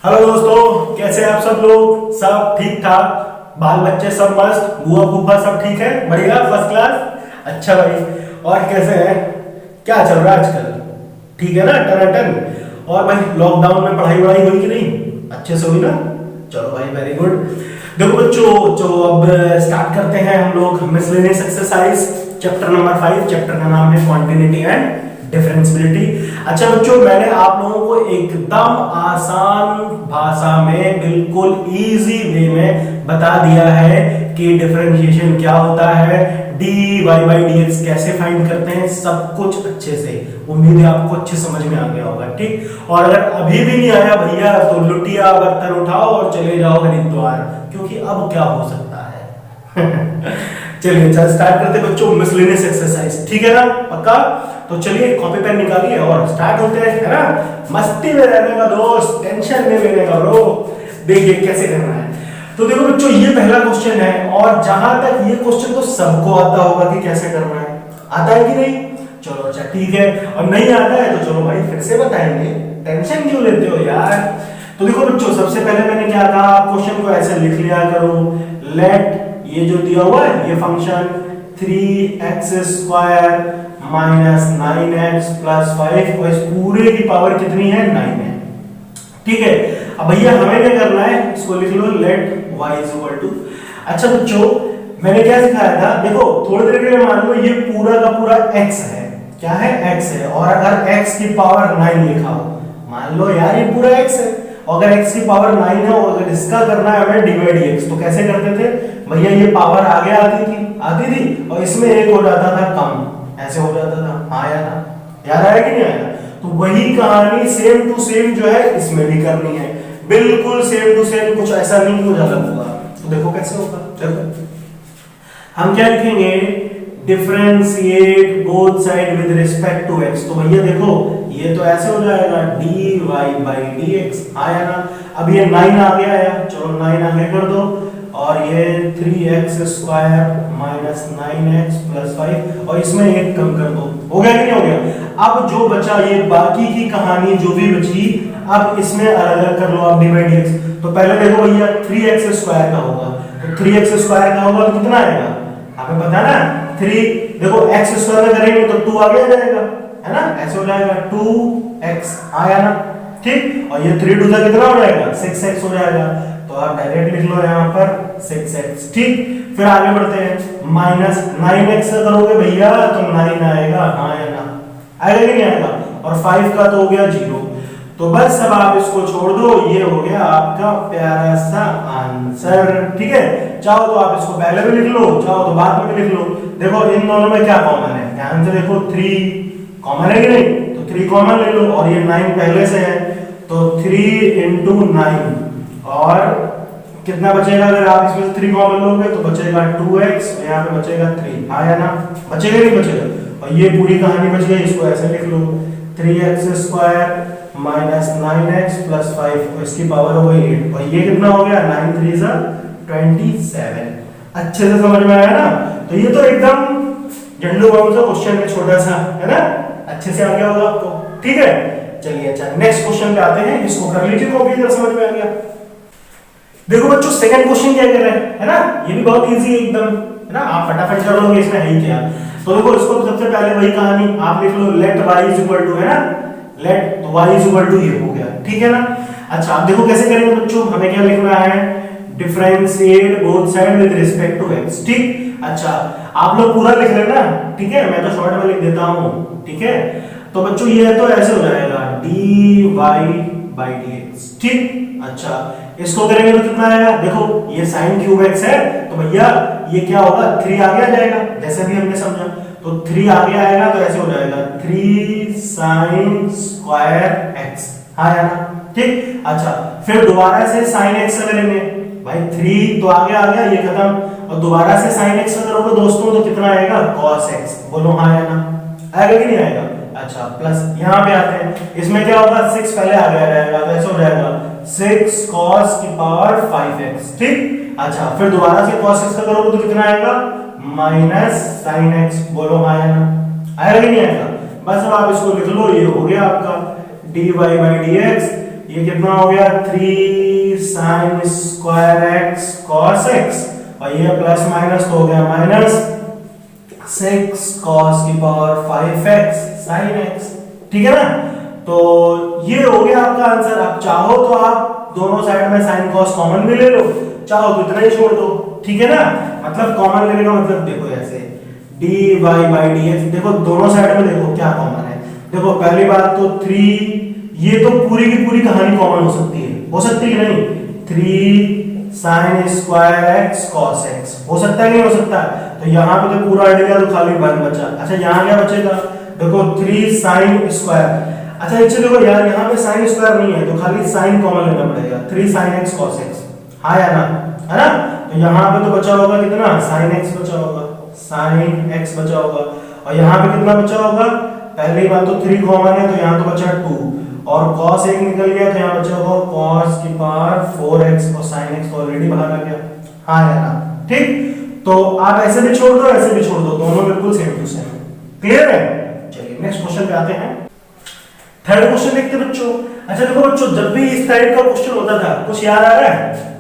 Hello दोस्तों, कैसे हैं आप सब लोग? सब ठीक ठाक, बाल बच्चे सब मस्त, बुआ फूफा सब ठीक है, बढ़िया, फर्स्ट क्लास। अच्छा भाई, और कैसे हैं? क्या चल रहा है आजकल? ठीक है ना, टनाटन? और भाई लॉकडाउन में पढ़ाई वढ़ाई हुई कि नहीं? अच्छे से हुई ना? चलो भाई, वेरी गुड। देखो बच्चों, जो अब स्टार्ट करते हैं हम लोग miscellaneous exercise chapter number 5। Chapter का नाम है क्वांटिटी एंड डिफरेंशियबिलिटी। अच्छा बच्चों, मैंने आप लोगों को एकदम आसान भाषा में बिल्कुल इजी वे में बता दिया है कि डिफरेंशिएशन क्या होता है, dy by dx कैसे फाइंड करते हैं, सब कुछ अच्छे से। उम्मीद है आपको अच्छे समझ में आ गया होगा, ठीक। और अगर अभी भी नहीं आया भैया तो लुटिया बर्तन उठाओ और चले जाओ हरिद्वार, क्योंकि अब क्या हो सकता है। चलिए चल स्टार्ट करते बच्चों मिसलेनियस एक्सरसाइज, ठीक है ना? पक्का? तो चलिए कॉपी पेन निकालिए और स्टार्ट होते हैं, है ना? मस्ती में रहने का दोस्त, टेंशन में लेने का ब्रो। देखिए कैसे करना है। तो देखो बच्चों, ये पहला क्वेश्चन है और जहां तक ये क्वेश्चन तो सबको आता होगा कि कैसे करना है। आता है कि नहीं? चलो अच्छा ठीक है, और नहीं आता है तो चलो भाई फिर से बताएंगे, टेंशन क्यों लेते हो यार। तो देखो बच्चों, सबसे पहले मैंने क्या कहा, क्वेश्चन को ऐसे लिख लिया करो, लेट ये जो दिया हुआ है ये function 3x² minus 9x plus 5 और इस पूरे की पावर कितनी है? 9 है, ठीक है। अब भैया हमें क्या करना है, इसको लिख लो let y is equal to. अच्छा बच्चों, मैंने क्या सिखाया था, देखो थोड़ी देर के लिए मान लो ये पूरा का पूरा x है। क्या है? x है। और अगर x की पावर 9 लिखा हो, मान लो यार ये पूरा x है, अगर x की पावर 9 है और अगर इसका करना है हमें dy dx, तो कैसे करते थे भैया? ये पावर आगे आती थी और इसमें एक हो जाता था कम, ऐसे हो जाता था। आया ना? याद आया कि नहीं आया? तो वही कहानी सेम टू सेम जो है इसमें भी करनी है, बिल्कुल सेम टू सेम, कुछ ऐसा नहीं कुछ अलग होगा। तो देखो कैसे होगा, देखो हम क्या लिखेंगे, differentiate both side with respect to x। तो भैया देखो ये तो ऐसे हो जाएगा dy by dx, आया ना? अब ये 9 आगे आया, चलो 9 आगे कर दो, और ये 3x² माइनस 9x प्लस 5 और इसमें एक कम कर दो। हो गया कि नहीं हो गया? अब जो बचा ये बाकी की कहानी जो भी बची, अब इसमें अलग अलग कर लो आप dy dx। तो पहले देखो भैया 3x² का होगा, तो 3x² का होगा तो कितना आएगा? हमें पता है ना, 3 देखो x² में करेंगे तो 2 आगे आ जाएगा, है ना? ऐसे हो जाएगा 2x, आया ना? ठीक। और ये 3 2 कितना हो जाएगा? 6x हो जाएगा। तो आप डायरेक्ट लिख लो यहाँ पर 6x, ठीक। फिर आगे बढ़ते हैं, माइनस 9x का करोगे भैया तो 9 आएगा, हाँ या ना? आएगा कि नहीं आएगा? और 5 का तो हो गया 0। तो बस अब आप इसको छोड़ दो, ये हो गया आपका प्यारा सा आंसर, ठीक है। चाहो तो आप इसको पहले भी लिख लो, चाहो तो बाद में भी लिख लो। देखो इन दोनों में क्या कॉमन है, ध्यान से देखो, 3 कॉमन है कि नहीं? तो 3 कॉमन ले लो, और ये 9 पहले से है, तो 3 into 9 और कितना बचेगा? अगर आप इसमें से 3 कॉमन लोगे तो बचेगा 2x, और यहाँ पे बचेगा 3, हाँ या ना? बचेगा नहीं बचेगा? और ये पूरी कहानी बच गई, इसको ऐसे लिख लो 3x² माइनस 9x प्लस 5 और इसकी पावर हो गई 8, और ये कितना हो गया? 9 3 27। अच्छे से समझ में आया ना? तो ये तो एकदम झंडू बाबू सा क्वेश्चन है, छोटा सा, है ना? अच्छे से आ गया होगा आपको, ठीक है। चलिए अच्छा नेक्स्ट क्वेश्चन पे आते हैं, इसको कर लीजिए कॉपी, इधर समझ में आ गया। देखो बच्चों सेकंड क्वेश्चन क्या कर रहे हैं, है ना? ये भी बहुत इजी है एकदम, है ना? आप फटाफट कर लोगे, इसमें है ही क्या। तो देखो इसको सबसे पहले वही कहानी आप लिख लो, let y is equal to, है ना? लेट तो y इज इक्वल टू ये हो गया, ठीक है ना? अच्छा आप देखो कैसे करेंगे बच्चों, हमें क्या लिखना है, differentiate both side with respect to x, ठीक। अच्छा आप लोग पूरा लिख लेना, ठीक है, मैं तो शॉर्ट में लिख देता हूं, ठीक है। तो बच्चों ये तो ऐसे हो जाएगा dy by dx, ठीक। अच्छा इसको करेंगे तो कितना आएगा? देखो ये sin क्यूब x है, तो भैया ये क्या होगा, 3 आगे आ जाएगा, जैसे भी हमने समझा। तो 3 आगे आएगा तो ऐसे हो जाएगा 3 sin स्क्वायर x, हाँ या ना? ठीक। अच्छा फिर दोबारा से sin x करेंगे, भाई 3 तो आगे आ गया, ये खत्म, और दोबारा से sin x करोगे दोस्तों तो कितना आएगा? cos x, बोलो हाँ या ना? आएगा कि नहीं आएगा? अच्छा प्लस यहाँ पे आते हैं, इसमें क्या होगा, 6 पहले आ जाएगा, तो ऐसे हो जाएगा 6 cos की पावर 5x, ठीक। अच्छा फिर दोबारा से cos x का करोगे तो कितना आएगा? माइनस sin x, बोलो हाँ या ना? आएगा कि नहीं आएगा? बस अब आप इसको लिख लो, ये हो गया आपका dy by dx। ये कितना हो गया 3 sin square x cos x, और ये प्लस माइनस तो हो गया माइनस 6 cos की पावर 5x sin x। ठीक है ना, तो ये हो गया आपका आंसर। आप चाहो तो आप दोनों साइड में sin cos कॉमन भी ले लो, चाहो तो इतना ही छोड़ दो। ठीक है ना, मतलब कॉमन लेने का मतलब देखो ऐसे dy by dx, देखो दोनों साइड में देखो क्या कॉमन है। देखो पहली बात तो 3, ये तो पूरी की पूरी कहानी कॉमन हो सकती है, हो सकती है नहीं, 3 sin square x cos x हो सकता है नहीं हो सकता। तो यहाँ पे तो पूरा हट गया तो खाली 1 बचा। अच्छा यहाँ क्या बचेगा, देखो 3 sin स्क्वायर, अच्छा इसे देखो यार यहाँ पे sin स्क्वायर नहीं है तो खाली sin कॉमन लेना पड़ेगा, 3 sin x cos x, हाँ या ना, है ना। तो यहाँ पे तो बचा होगा कितना, sin x बचा होगा, sin x बचा होगा, और यहाँ पे कितना बचा होगा, पहली बात तो 3 कॉमन है तो यहाँ तो बचा 2, और cos 1 निकल गया तो यहाँ बचा होगा cos की पावर 4x, और sin x तो ऑलरेडी बाहर आ गया, हाँ या ना। ठीक, तो आप ऐसे भी छोड़ दो ऐसे भी छोड़ दो, दोनों बिल्कुल सेम टू सेम। क्लियर है, चलिए नेक्स्ट क्वेश्चन पे आते हैं। थर्ड क्वेश्चन देखते हैं बच्चों। अच्छा देखो बच्चों, जब भी इस टाइप का क्वेश्चन होता था, कुछ याद आ रहा है,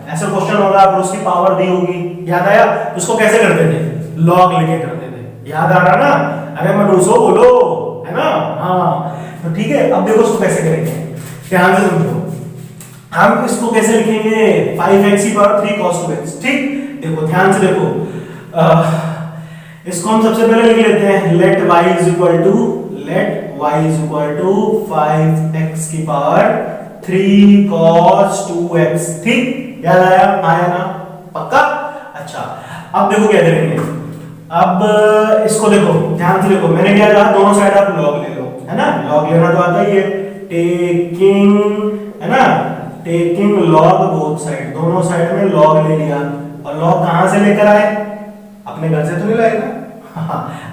ऐसा क्वेश्चन होगा और उसकी पावर दी होगी, याद आया, उसको कैसे करते थे, लॉग लेके करते थे, याद आ रहा ना, अरे मनुष्य बोलो, है ना, हाँ। तो ठीक है, अब देखो इसको कैसे करेंगे, ध्यान से समझो। हम इसको कैसे लिखेंगे, 5x की पावर 3 cos 2x। ठीक, देखो ध्यान से देखो, इसको हम सबसे पहले लिख लेते हैं, let y is equal to 5x की पावर 3 cos 2x। ठीक, याद आया ना, पक्का। अच्छा अब देखो क्या करेंगे, अब इसको देखो ध्यान से देखो, मैंने क्या कहा, दोनों साइड आप लॉग ले लो, है ना, लॉग लेना तो आता ही है, टेकिंग, है ना, टेकिंग लॉग बोथ साइड, दोनों साइड में लॉग ले लिया, और लॉग कहां से लेकर आए, अपने घर से तो नहीं लाए ना,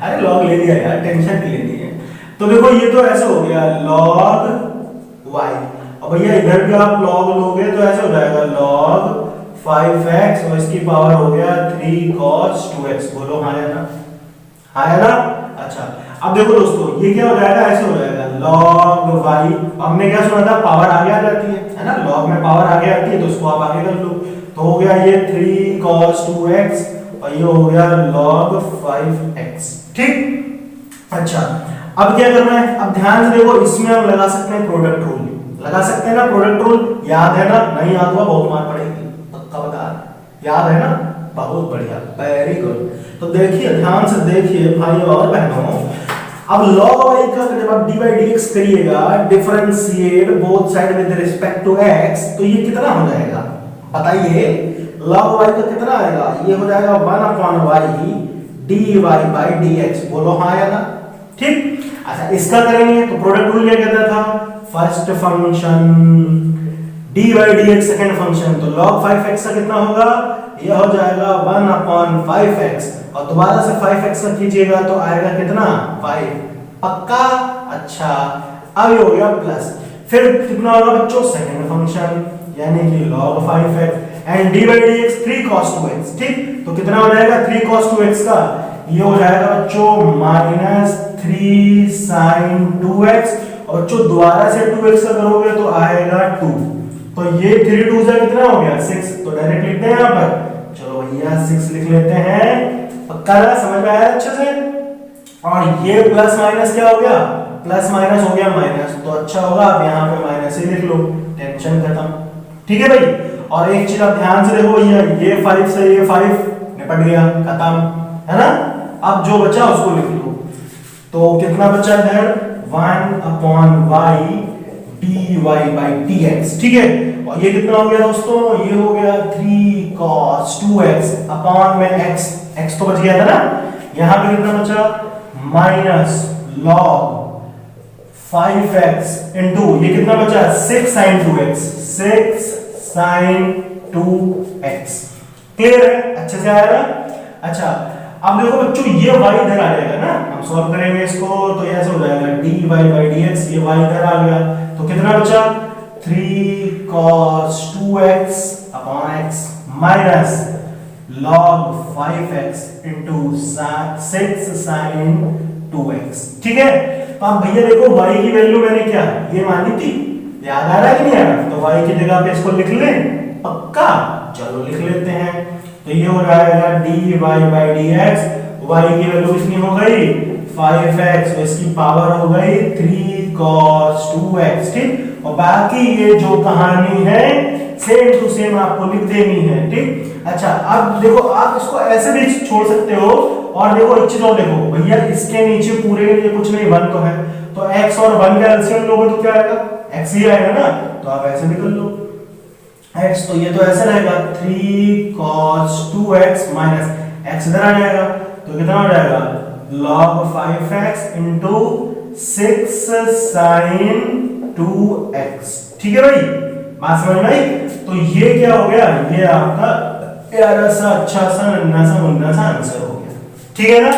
अरे लॉग ले लिया यार, टेंशन नहीं लेनी है। तो देखो ये तो ऐसे हो गया log y, और भैया इधर भी आप log लोगे तो ऐसे हो जाएगा log 5x, और इसकी पावर हो गया 3 cos 2x। बोलो हाँ या ना, हाँ या ना। अच्छा अब देखो दोस्तों, ये क्या हो जाएगा, ऐसे हो जाएगा log y, हमने क्या सुना था, पावर आगे आ जाती है ना, log में पावर आगे आती है तो उसको आप आगे कर लो, तो हो गया ये 3 cos 2x, और ये हो गया log 5x। ठीक, अच्छा अब क्या करना है, अब ध्यान से देखो, इसमें हम लगा सकते हैं प्रोडक्ट रूल, लगा सकते हैं ना प्रोडक्ट रूल, याद है ना, नहीं याद हुआ बहुत मार पड़ेगी, पक्का बता, याद है ना, बहुत बढ़िया, वेरी गुड। तो देखिए ध्यान से देखिए भाई और बहनों, अब log y का जब आप dy dx करिएगा, differentiate both side with respect to x, तो ये कितना हो जाएगा बताइए, log y का कितना आएगा, ये हो जाएगा 1/y dy by dx। बोलो हाँ या ना। ठीक, अच्छा इसका करेंगे तो प्रोडक्ट रूल क्या कहता था, first function dy dx second function, तो log 5x का कितना होगा, ये हो जाएगा 1/5x, और दोबारा से 5x का कीजिएगा तो आएगा कितना 5, पक्का। अच्छा अब ये हो गया प्लस, फिर कितना होगा बच्चों, सेकंड फंक्शन यानी कि log 5x and dy dx 3 cos 2x। ठीक, तो कितना हो जाएगा 3 cos 2x का, ये हो जाएगा बच्चों -3 sin 2x, और जो दोबारा से 2x का करोगे तो आएगा 2, तो ये 3 2 से कितना हो गया 6, तो डायरेक्ट लिखते हैं यहाँ पर, चलो भैया 6 लिख लेते हैं, पक्का ना, समझ में आया अच्छे से। और ये प्लस माइनस क्या हो गया, प्लस माइनस हो गया माइनस, तो अच्छा होगा आप यहाँ पे माइनस ही लिख लो, टेंशन खत्म। ठीक है भाई, और एक चीज आप ध्यान से देखो भैया, ये 5 से ये 5 निपट गया, खत्म, है ना। अब जो बचा उसको लिख लो, तो कितना बचा है 1/y dy by dx। ठीक है, और ये कितना हो गया दोस्तों, ये हो गया 3 cos 2x अपॉन में x, x तो बच गया था ना, यहां पे कितना बचा माइनस log 5x इनटू ये कितना बचा 6 sin 2x, 6 sin 2x। Clear है, अच्छे से आया ना। अच्छा अब देखो बच्चों, ये y इधर आ जाएगा ना, हम सॉल्व करेंगे इसको तो ये ऐसे हो जाएगा dy by dx, ये y इधर आ गया, तो कितना बचा 3 cos 2x upon x minus log 5x into 6 sin 2x। ठीक है, तो अब भैया देखो y की वैल्यू मैंने क्या ये मानी थी, याद आ रहा है कि नहीं आ रहा? तो y की जगह पे इसको लिख लें पक्का, चलो लिख लेते हैं। तो ये हो जाएगा dy by dx, y की वैल्यू कितनी हो गई 5x, तो इसकी पावर हो गई 3 cos 2x, ठीक। और बाकी ये जो कहानी है सेम टू सेम आपको लिख देनी है, ठीक। अच्छा अब देखो आप इसको ऐसे भी छोड़ सकते हो, और देखो एक चीज और देखो भैया, इसके नीचे पूरे ये कुछ नहीं 1 तो है, तो x और 1 का एलसीएम लोगे तो क्या आएगा, x ही आएगा ना, तो आप ऐसे भी कर लो x, तो ये तो ऐसे रहेगा 3 cos 2x माइनस x इधर आ जाएगा, तो कितना हो जाएगा log 5x into 6 sin 2x, ठीक है भाई, बात समझ में आई। तो ये क्या हो गया, ये आपका प्यारा सा अच्छा सा नन्हा सा मुन्ना सा आंसर हो गया, ठीक है ना,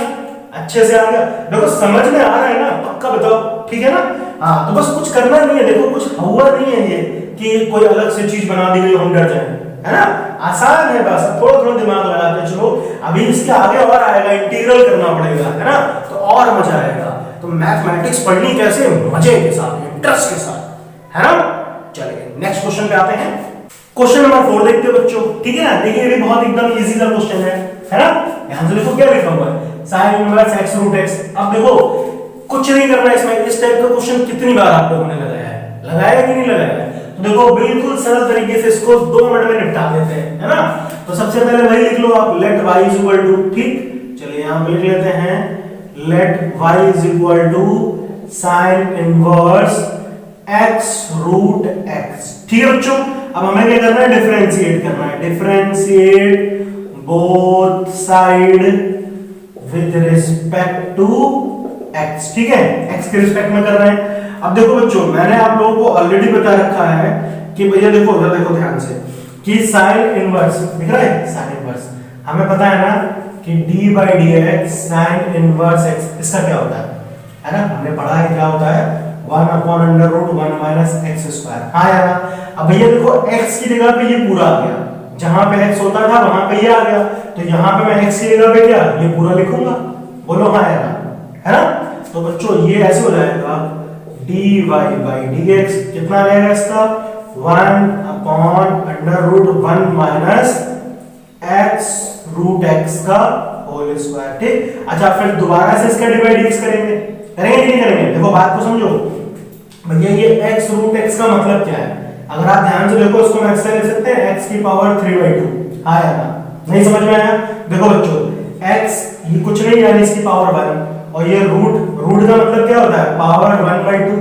अच्छे से आ गया। देखो समझ में आ रहा है ना, पक्का बताओ, ठीक है ना। हाँ तो बस कुछ करना नहीं है, देखो कुछ हुआ नहीं है ये कि कोई अलग से चीज बना दी गई हम डर जाए, है ना, आसान है, बस थोड़ा थोड़ा दिमाग लगाते चलो। अभी इसके आगे और आएगा, इंटीग्रल करना पड़ेगा, है ना, तो और मजा आएगा। तो मैथमेटिक्स पढ़नी कैसे, मजे के साथ, इंटरेस्ट के साथ, है ना। चलिए नेक्स्ट क्वेश्चन पे आते हैं। क्वेश्चन नंबर 4 देखते हैं बच्चों, ठीक है ना। देखिए ये भी बहुत एकदम इजी सा क्वेश्चन है ना। ध्यान से देखो क्या लिखा हुआ है, sin inverse x root x। अब देखो कुछ नहीं करना इसमें, इस टाइप का क्वेश्चन कितनी बार आप लोगों ने लगाया कि नहीं लगाया। तो देखो बिल्कुल सरल तरीके से इसको 2 मिनट में निपटा देते हैं, है ना। तो सबसे पहले वही लिख लो आप, let y is equal to, ठीक, चलिए यहां पे लिख लेते हैं let y is equal to sin inverse x root x, ठीक है बच्चों। अब हमें क्या करना है, डिफरेंशिएट करना है, differentiate both side with respect to x, ठीक है, x के रिस्पेक्ट में कर रहे हैं। अब देखो बच्चों मैंने आप लोगों को ऑलरेडी बता रखा है कि भैया देखो उधर देखो ध्यान से कि sin इनवर्स दिख रहा है, sin इनवर्स हमें पता है ना कि d by dx sin inverse x इसका क्या होता है ना, हमने पढ़ा है क्या होता है 1 upon under root 1 minus x square। हाँ यार, अब भैया देखो x की जगह पे ये पूरा आ गया, जहां पे x होता था वहां पे ये आ गया, तो यहाँ पे मैं x की जगह पे क्या ये पूरा लिखूंगा, बोलो हाँ यार, है ना। तो बच्चों ये ऐसे हो जाएगा dy by dx, कितना आ जाएगा इसका 1 upon under root 1 minus x root x का होल स्क्वायर, ठीक। अच्छा फिर दोबारा से इसका dy dx करेंगे कि नहीं करेंगे, देखो बात को समझो भैया, ये x रूट x का मतलब क्या है, अगर आप ध्यान से देखो इसको हम x से लिख सकते हैं x की पावर 3/2। हाँ या ना, नहीं समझ में आया। देखो बच्चों x ये कुछ नहीं यानी इसकी पावर 1, और ये रूट का मतलब क्या होता है पावर 1/2,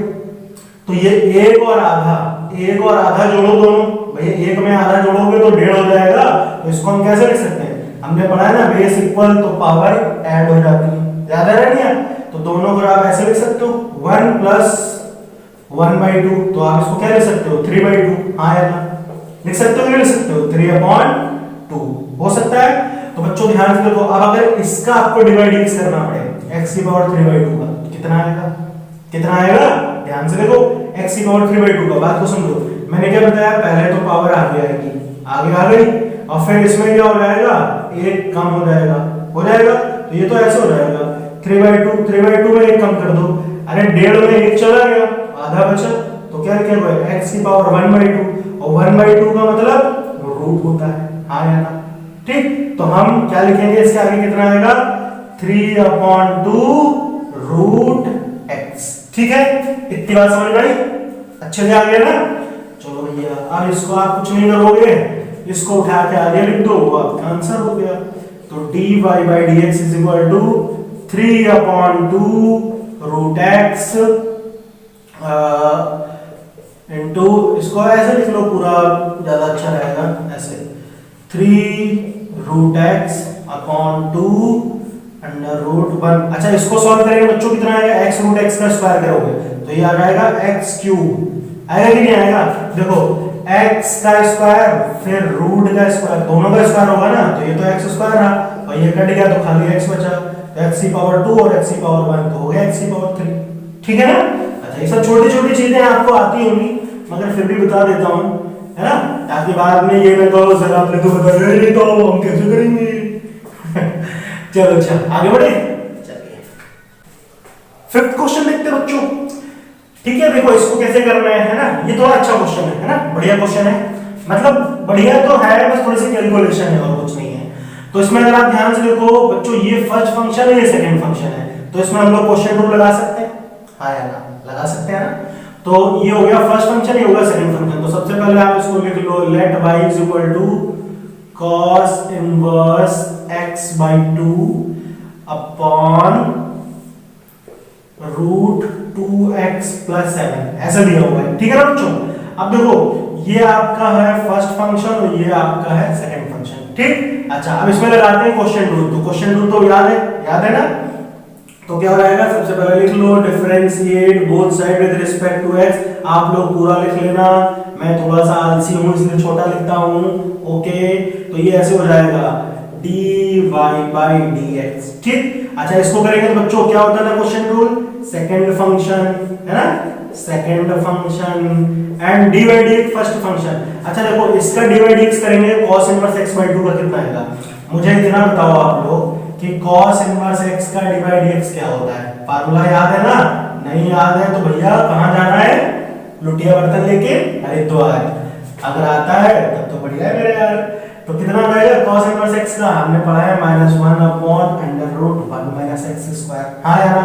तो ये एक और आधा जोड़ो दोनों, भैया एक में आधा जोड़ोगे तो 1.5 हो जाएगा, तो इसको हम कैसे लिख सकते हैं, हमने पढ़ा है ना बेस इक्वल तो पावर ऐड हो जाती है, याद है नहीं है, तो दोनों को आप ऐसे लिख सकते हो 1 प्लस 1/2, तो आप इसको क्या लिख सकते हो 3/2। हाँ या ना, लिख सकते हो कि नहीं लिख सकते हो 3/2 हो सकता है। तो बच्चों ध्यान से देखो, अब अगर इसका आपको डिवाइड करना पड़े x की पावर 3/2 का कितना आएगा, ध्यान से देखो x की पावर 3/2 का, बात को समझो, मैंने क्या बताया पहले तो पावर आगे आएगी, आगे आ गई, और फिर इसमें क्या हो जाएगा एक कम हो जाएगा, तो ये तो ऐसे हो जाएगा 3/2 में एक कम कर दो, अरे 1.5 में एक चला गया, आधा बचा, तो क्या लिखेंगे x की पावर 1/2, और 1/2 का मतलब रूट होता है। हाँ या ना, ठीक। तो हम क्या लिखेंगे इसके आगे कितना आएगा 3/2 रूट x, ठीक है। इतनी बात समझ में आई, अच्छे से आ गया ना। चलो भैया अब इसको आप कुछ नहीं करोगे, इसको उठा के आगे लिख दो, वो आपका आंसर हो गया। तो dy by dx is equal to 3/2 root x into, इसको ऐसे लिख लो पूरा ज्यादा अच्छा रहेगा, ऐसे 3 root x upon 2 under root 1। अच्छा इसको सॉल्व करेंगे बच्चों, कितना आएगा x रूट x का स्क्वायर करोगे तो ये आ जाएगा x क्यूब, आएगा कि नहीं आएगा। देखो x का स्क्वायर फिर रूट का स्क्वायर, दोनों का स्क्वायर होगा ना, तो ये तो x स्क्वायर रहा और ये कट गया तो खाली x बचा, तो x की पावर 2 और x की पावर 1 तो हो गया x की पावर 3, ठीक है ना। अच्छा ये सब छोटी छोटी चीजें आपको आती होंगी, मगर फिर भी बता देता हूं, है ना, ताकि बाद में ये ना कहो सर आपने तो बताया नहीं तो हम कैसे करेंगे। चलो अच्छा आगे बढ़े, चलिए फिफ्थ क्वेश्चन देखते हैं बच्चों। ठीक है, देखो इसको कैसे करना है ना, ये थोड़ा अच्छा क्वेश्चन है ना, बढ़िया क्वेश्चन है, मतलब बढ़िया तो है, बस थोड़ी सी कैलकुलेशन है और कुछ नहीं है। तो इसमें अगर आप ध्यान से देखो बच्चों, ये फर्स्ट फंक्शन है, ये सेकंड फंक्शन है, तो इसमें हम लोग क्वेश्चन रूल लगा सकते हैं, हाँ या ना, लगा सकते हैं ना। तो ये हो गया फर्स्ट फंक्शन, ये होगा सेकंड फंक्शन। तो सबसे पहले आप इसको लिख लो, let y is equal to cos inverse x by 2 upon root 2x plus 7, ऐसा दिया हुआ है, ठीक है ना बच्चों। अब देखो ये आपका है फर्स्ट फंक्शन और ये आपका है सेकंड फंक्शन, ठीक। अच्छा अब इसमें लगाते हैं क्वेश्चन रूल। तो क्वेश्चन रूल तो याद है ना। तो क्या हो जाएगा, सबसे पहले लिख लो differentiate both side with respect to x। आप लोग पूरा लिख लेना, मैं थोड़ा सा आलसी हूं इसलिए छोटा लिखता हूं, ओके। तो ये ऐसे हो जाएगा dy by dx, ठीक। अच्छा इसको करेंगे तो बच्चों क्या होता है ना क्वेश्चन रूल, सेकंड फंक्शन है ना, second function and dy dx first function. अच्छा देखो इसका dy dx करेंगे, cos इनवर्स x by 2 का कितना आएगा, मुझे इतना बताओ आप लोग कि cos इनवर्स x का dy dx क्या होता है। फार्मूला याद है ना, नहीं याद है तो भैया कहां जाना है, लुटिया बर्तन लेके हरिद्वार। अगर आता है तब तो बढ़िया है मेरे यार। तो कितना आ जाएगा cos इनवर्स x का, हमने पढ़ा है -1 upon under root 1 minus x square, हाँ यार।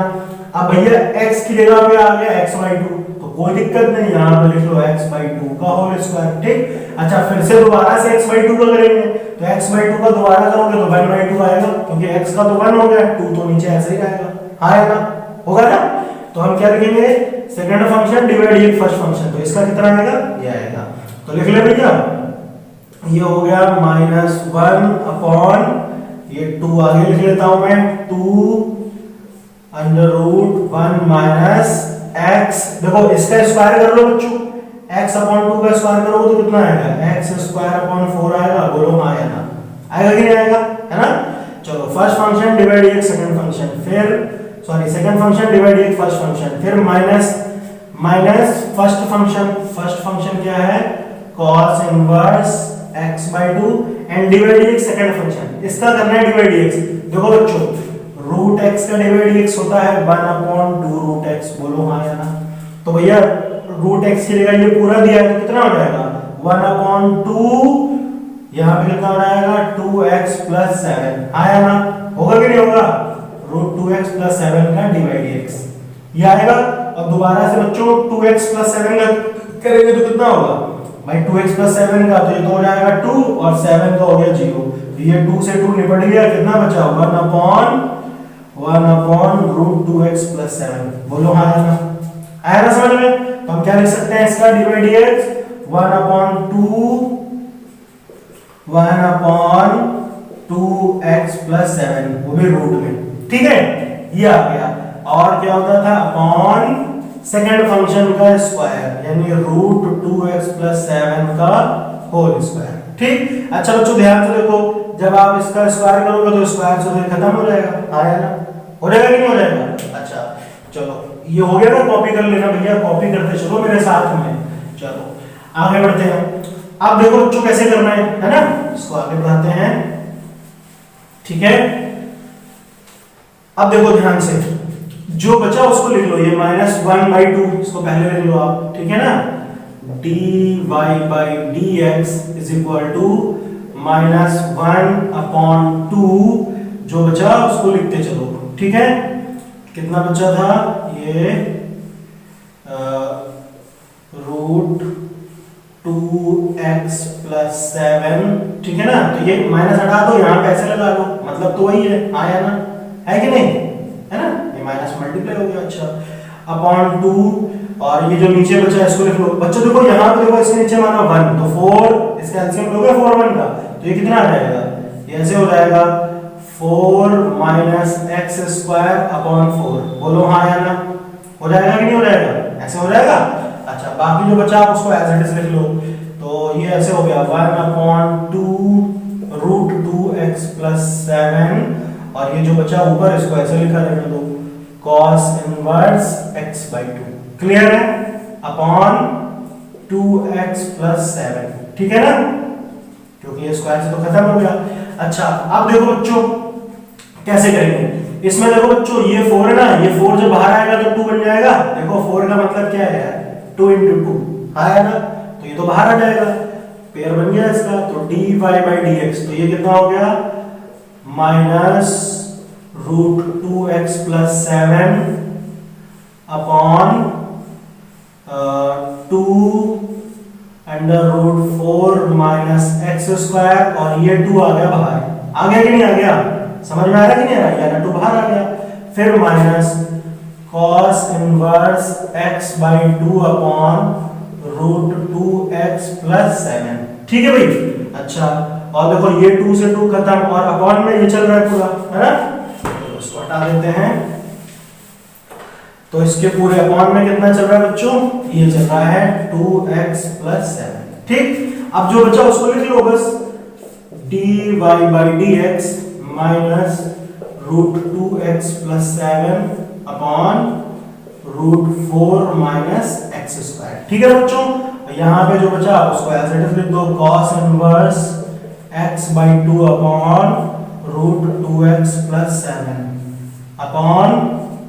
अब भैया x की जगह पे आ गया x by 2, तो कोई दिक्कत नहीं, यहाँ पे लिख लो x by 2 का होल स्क्वायर, ठीक। अच्छा फिर से दोबारा से x by 2 का करेंगे, तो x by 2 का दोबारा करोगे तो 1 by 2 आएगा, क्योंकि x का तो 1 हो गया, 2 तो नीचे ऐसे ही आएगा, हाँ या ना, होगा ना। तो हम क्या लिखेंगे, सेकंड फंक्शन डिवाइड ये फर्स्ट फंक्शन, तो इसका कितना आएगा, ये आएगा। तो लिख ले भैया, ये हो गया -1 अपॉन ये 2 आगे लिख लेता हूं मैं, 2 अंडर रूट 1 माइनस x। देखो इसका स्क्वायर कर लो बच्चों, x अपॉन 2 का स्क्वायर करोगे तो कितना आएगा, x स्क्वायर अपॉन 4 आएगा, बोलो हाँ या ना, आएगा कि नहीं आएगा, है ना। चलो फर्स्ट फंक्शन डिवाइड ये सेकंड फंक्शन, फिर सॉरी सेकंड फंक्शन डिवाइड ये फर्स्ट फंक्शन, फिर माइनस फर्स्ट फंक्शन क्या है, cos inverse x by 2 and divide ये सेकंड फंक्शन, इसका करना है डिवाइड x। देखो बच्चों रूट x का डिवाइड x होता है 1 अपॉन 2 रूट x, बोलो हाँ या ना। तो भैया रूट x की जगह ये पूरा दिया है तो कितना हो जाएगा, 1 अपॉन 2, यहाँ पे कितना हो जाएगा 2x प्लस 7, हाँ या ना, होगा कि नहीं होगा, रूट 2x प्लस 7 का डिवाइड x ये आएगा। और दोबारा से बच्चों 2x प्लस 7 का करेंगे तो कितना होगा भाई, 2x प्लस 7 का, तो ये तो हो जाएगा 2 और 7 का हो गया 0, तो ये 2 से 2 निपट गया, कितना बचा 1 अपॉन रूट 2x प्लस 7, बोलो हाँ या ना, आया ना समझ में। तो हम क्या लिख सकते हैं इसका divide dx 1 upon 2x plus 7, वो भी रूट में, ठीक है, ये आ गया। और क्या होता था, अपॉन सेकंड फंक्शन का स्क्वायर यानी रूट 2x प्लस 7 का होल स्क्वायर, ठीक। अच्छा बच्चों ध्यान से देखो, जब आप इसका स्क्वायर करोगे तो स्क्वायर से तो खत्म हो जाएगा, आया ना, हो जाएगा कि नहीं हो जाएगा। अच्छा चलो ये हो गया ना, कॉपी कर लेना भैया, कॉपी करते चलो मेरे साथ में, चलो आगे बढ़ते हैं। अब देखो बच्चों कैसे करना है ना, इसको आगे बढ़ाते हैं, ठीक है। अब देखो ध्यान से, जो बचा उसको लिख लो, ये -1 by 2 इसको पहले लिख लो आप, ठीक है ना, dy by dx is equal to -1 upon 2, जो बचा उसको लिखते चलो, ठीक है। कितना बचा था ये, रूट 2x प्लस 7, ठीक है ना। तो ये माइनस हटा दो, यहाँ पे ऐसे लगा लो, मतलब तो वही है, आया ना, है कि नहीं, है ना, ये माइनस मल्टीप्लाई हो गया। अच्छा अपॉन 2, और ये जो नीचे बचा है इसको लिख लो बच्चों। देखो यहाँ पे देखो, इसके नीचे माना 1, तो 4 इसका एलसीएम लोगे 4 1 का, तो ये कितना आ जाएगा, ये ऐसे हो जाएगा 4 माइनस एक्स स्क्वायर अपॉन 4, बोलो हाँ या ना, हो जाएगा कि नहीं हो जाएगा, ऐसे हो जाएगा। अच्छा बाकी जो बचा आप उसको एज इट इज लिख लो, तो ये ऐसे हो गया 1 अपॉन 2 रूट 2x प्लस 7, और ये जो बचा ऊपर इसको ऐसे लिखा रहने दो, cos inverse x by 2, clear है, अपॉन 2x प्लस 7, ठीक है ना, क्योंकि ये स्क्वायर से तो खत्म हो गया। अच्छा अब देखो बच्चों कैसे करेंगे, इसमें देखो बच्चों ये 4 है ना, ये 4 जब बाहर आएगा तो 2 बन जाएगा। देखो 4 का मतलब क्या है यार, 2 into 2 आया ना, तो ये तो बाहर आ जाएगा, पेयर बन गया इसका। तो dy by dx, तो ये कितना हो गया, minus root 2x plus 7 upon 2 under root 4 minus x square, और ये 2 आ गया बाहर। आ गया कि नहीं आ गया, समझ में आ रहा कि नहीं आ रहा, यार 2 बाहर आ गया। फिर minus cos inverse x by 2 upon root 2x plus 7। ठीक है भाई, अच्छा, और देखो ये 2 से 2 खत्म, और अपॉन में ये चल रहा है पूरा, है ना, तो इसको हटा देते हैं। तो इसके पूरे अपॉन में कितना चल रहा है बच्चों, ये चल रहा है 2x प्लस 7। ठीक, अब जो बचा उसको लिख लो बस, dy by dx minus root 2x plus 7 upon root 4 minus x square. ठीक है बच्चों, यहाँ पे जो बचा उसको एज इट इज लिख दो, cos inverse x by 2 upon root 2x plus 7 upon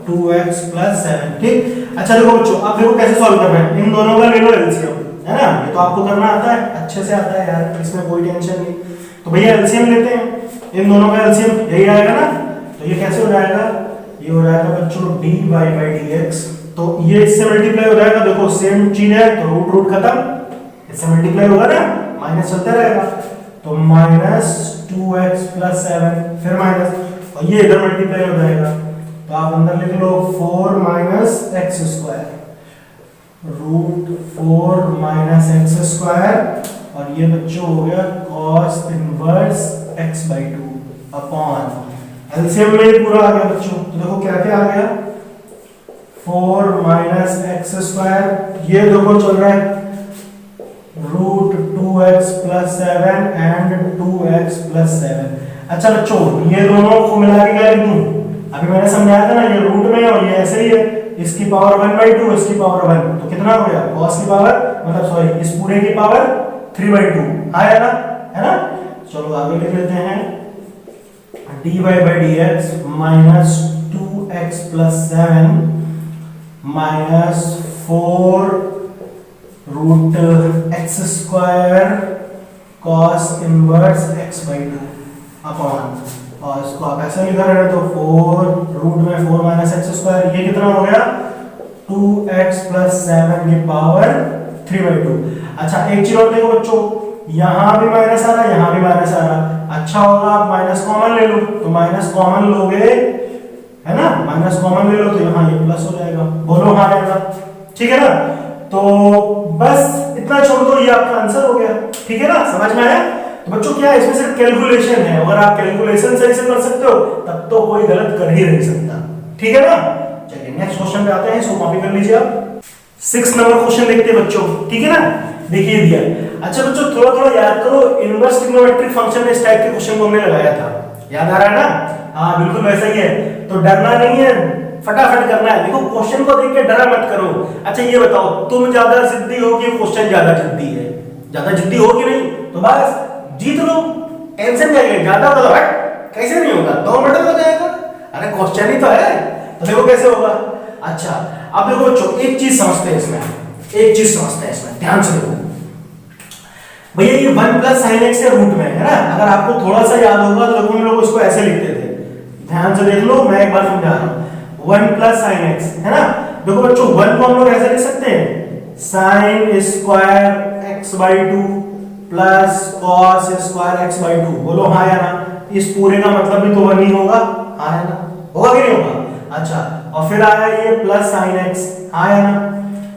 2x plus 7। ठीक, अच्छा देखो बच्चों, अब देखो कैसे सॉल्व करना है, इन दोनों का ले लो एलसीएम, है ना, ये तो आपको करना आता है, अच्छे से आता है यार, इसमें कोई टेंशन नहीं। तो भैया एलसीएम लेते हैं, इन दोनों का एलसीएम यही आएगा ना, तो ये कैसे हो जाएगा, ये हो जाएगा बच्चों dy by dx, तो ये इससे मल्टीप्लाई हो जाएगा, देखो सेम चीज है, तो रूट रूट खत्म, इससे मल्टीप्लाई होगा ना, माइनस चलता रहेगा, तो माइनस 2x प्लस 7, फिर माइनस, और ये इधर मल्टीप्लाई हो जाएगा, तो आप अंदर लिख लो 4 minus x square, root 4 minus x square, और ये बच्चों हो गया cos inverse x by 2 upon, LCM में पूरा आ गया बच्चों, तो देखो क्या क्या आ गया, 4 माइनस एक्स स्क्वायर, ये देखो चल रहा है root 2x plus 7 and 2x plus 7। अच्छा बच्चों, ये दोनों को मिला के क्या लिख दूं, अभी मैंने समझाया था ना, ये रूट में और ये ऐसे ही है, इसकी पावर 1/2, इसकी पावर 1, तो कितना हो गया, cos की पावर, मतलब सॉरी, इस पूरे की पावर 3/2 आया ना, है ना। चलो आगे लिख लेते हैं, dy by dx minus 2x plus 7 minus 4 root x square cos inverse x by 2 upon, और इसको आप ऐसे लिखा रहे तो 4 रूट में 4 माइनस एक्स स्क्वायर, ये कितना हो गया 2x प्लस 7 की पावर 3/2। अच्छा एक चीज और देखो बच्चों, यहाँ भी माइनस आ रहा है, यहाँ भी माइनस आ रहा है, अच्छा होगा आप माइनस कॉमन ले लो, तो माइनस कॉमन लोगे, है ना, माइनस कॉमन ले लो तो यहाँ ये प्लस हो जाएगा, बोलो हाँ आएगा, ठीक है ना। तो बस इतना छोड़ दो, ये आपका आंसर हो गया, ठीक है ना, समझ में आया। तो बच्चों क्या है, इसमें सिर्फ कैलकुलेशन है, अगर आप कैलकुलेशन सही से कर सकते हो तब तो कोई गलत कर ही नहीं सकता, ठीक है ना। चलिए नेक्स्ट क्वेश्चन पे आते हैं, इसको कॉपी कर लीजिए आप। 6 नंबर क्वेश्चन देखते हैं बच्चों, ठीक है ना, देखिए दिया। अच्छा बच्चों थोड़ा थोड़ा याद करो, इनवर्स ट्रिग्नोमेट्रिक फंक्शन में इस टाइप के क्वेश्चन को हमने लगाया था, याद आ रहा है ना, हाँ बिल्कुल वैसा ही है, तो डरना नहीं है, फटाफट करना है। देखो क्वेश्चन को देख के डरा मत करो। अच्छा ये बताओ, तुम ज्यादा जिद्दी हो कि क्वेश्चन ज्यादा जिद्दी है, ज्यादा जिद्दी हो कि नहीं, तो बस जीत लो, टेंशन क्या है, ज्यादा होगा तो हट, कैसे नहीं होगा, 2 मिनट में हो जाएगा, अरे क्वेश्चन ही तो है, तो देखो कैसे होगा। अच्छा अब देखो बच्चों एक चीज समझते हैं इसमें, एक चीज समझते हैं इसमें, ध्यान से देखो भैया, ये 1 प्लस साइन एक्स के रूट में है ना, अगर आपको थोड़ा सा याद होगा तो हम लोग इसको ऐसे लिखते थे, ध्यान से देख लो, मैं एक बार समझा रहा हूं, 1 प्लस साइन एक्स है ना। देखो बच्चों 1 को हम लोग ऐसे लिख सकते हैं, sine square x by 2 plus cos square x by 2, बोलो हाँ या ना, इस पूरे का मतलब भी तो 1 ही होगा, हाँ या ना, होगा कि नहीं होगा। अच्छा और फिर आया ये प्लस साइन एक्स, हाँ या ना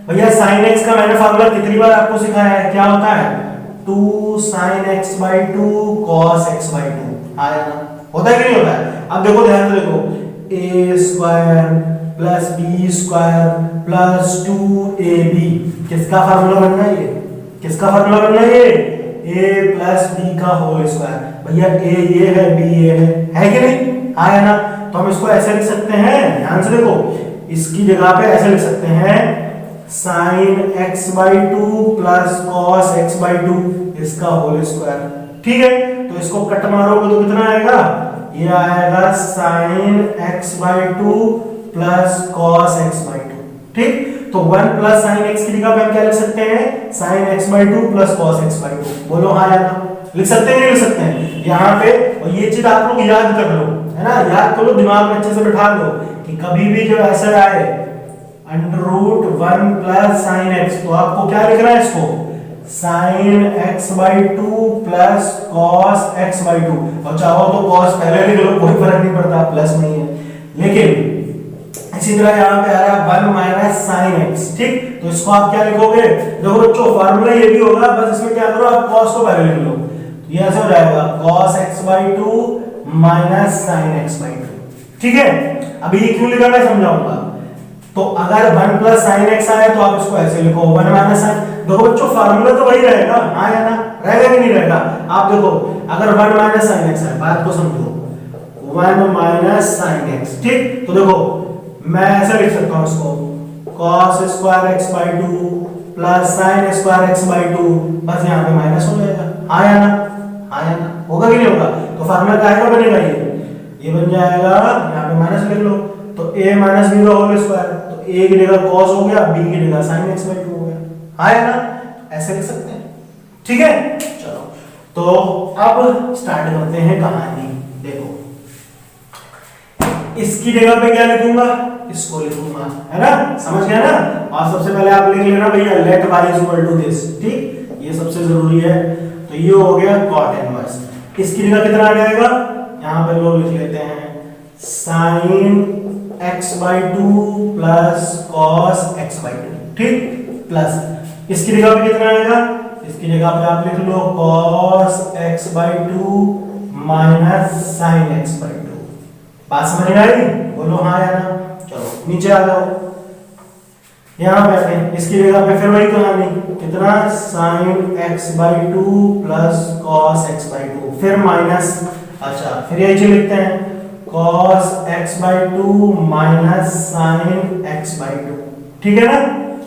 भैया, साइन एक्स का मैंने फार्मूला कितनी बार आपको सिखाया है, क्या होता है 2 sin x by 2 cos x by 2, हाँ या ना, होता है कि नहीं होता है। अब देखो ध्यान से देखो, a square plus b square plus 2ab, किसका फार्मूला बनना है ये, किसका फार्मूला बनना है ये, a प्लस b का होल स्क्वायर। भैया a ये है, b ये है कि नहीं, हाँ या ना। तो हम इसको ऐसे लिख सकते हैं, ध्यान से देखो, इसकी जगह पे ऐसे लिख सकते हैं sin x by 2 plus cos x by 2 इसका होल स्क्वायर, ठीक है। तो इसको कट मारोगे तो कितना आएगा, ये आएगा sin x/2 plus cos x/2। ठीक, तो 1 प्लस sin x की जगह पे हम क्या लिख सकते हैं, sin x/2 plus cos x/2। बोलो हाँ या ना, लिख सकते हैं नहीं लिख सकते हैं यहाँ पे। और ये चीज आप लोग याद कर लो, है ना, याद कर लो, दिमाग में अच्छे से बिठा लो कि कभी भी जब ऐसा आए √1 प्लस sin x, तो आपको क्या लिखना है इसको, sin x/2 plus cos x/2। और चाहो तो cos पहले लिख लो, कोई फर्क नहीं पड़ता, प्लस नहीं है। लेकिन इसी तरह यहाँ पे आ रहा है 1 माइनस sin x। ठीक, तो इसको आप क्या लिखोगे, देखो बच्चों फार्मूला ये भी होगा, बस इसमें क्या करो आप cos को पहले लिख लो, तो ये ऐसे हो जाएगा cos x/2 minus sin x/2। ठीक है, अभी ये क्यों लिखा मैं समझाऊंगा। तो अगर 1 प्लस sin x आए तो आप इसको ऐसे लिखो 1 माइनस sin। देखो बच्चों फार्मूला तो वही रहेगा, हाँ या ना, रहेगा कि नहीं रहेगा। आप देखो अगर 1 माइनस sin x है, बात को समझो, 1 माइनस sin x। ठीक, तो देखो मैं ऐसा लिख सकता हूं इसको cos square x/2 plus sin square x/2, बस यहाँ पे माइनस हो जाएगा, हाँ या ना, हाँ या ना, होगा कि नहीं होगा। तो फार्मूला क्या बनेगा, ये बन जाएगा, यहाँ पे माइनस लिख लो, तो a माइनस b का होल स्क्वायर, तो a की जगह cos हो गया, b की जगह sin x/2 हो गया, हाँ या ना, ऐसे लिख सकते हैं। ठीक है, चलो तो अब स्टार्ट करते हैं कहानी। देखो इसकी जगह पे क्या लिखूंगा, इसको लिखूंगा, है ना, समझ गया ना। और सबसे पहले आप लिख लेना भैया let y equal to this. ठीक, ये सबसे जरूरी है। तो ये हो गया cot इनवर्स, इसकी जगह कितना आ जाएगा, यहाँ पे लोग लिख लेते हैं sin x/2 plus cos x/2। ठीक, प्लस इसकी जगह पे कितना आएगा, इसकी जगह पे आप लिख लो cos x/2 minus sin x/2। बात समझ में आई, बोलो हाँ या ना। चलो नीचे आ जाओ, यहाँ पे आते हैं, इसकी जगह पे फिर वही कहानी, कितना sin x/2 plus cos x/2, फिर माइनस, अच्छा फिर यही चीज लिखते हैं cos x/2 minus sin x/2। ठीक है ना।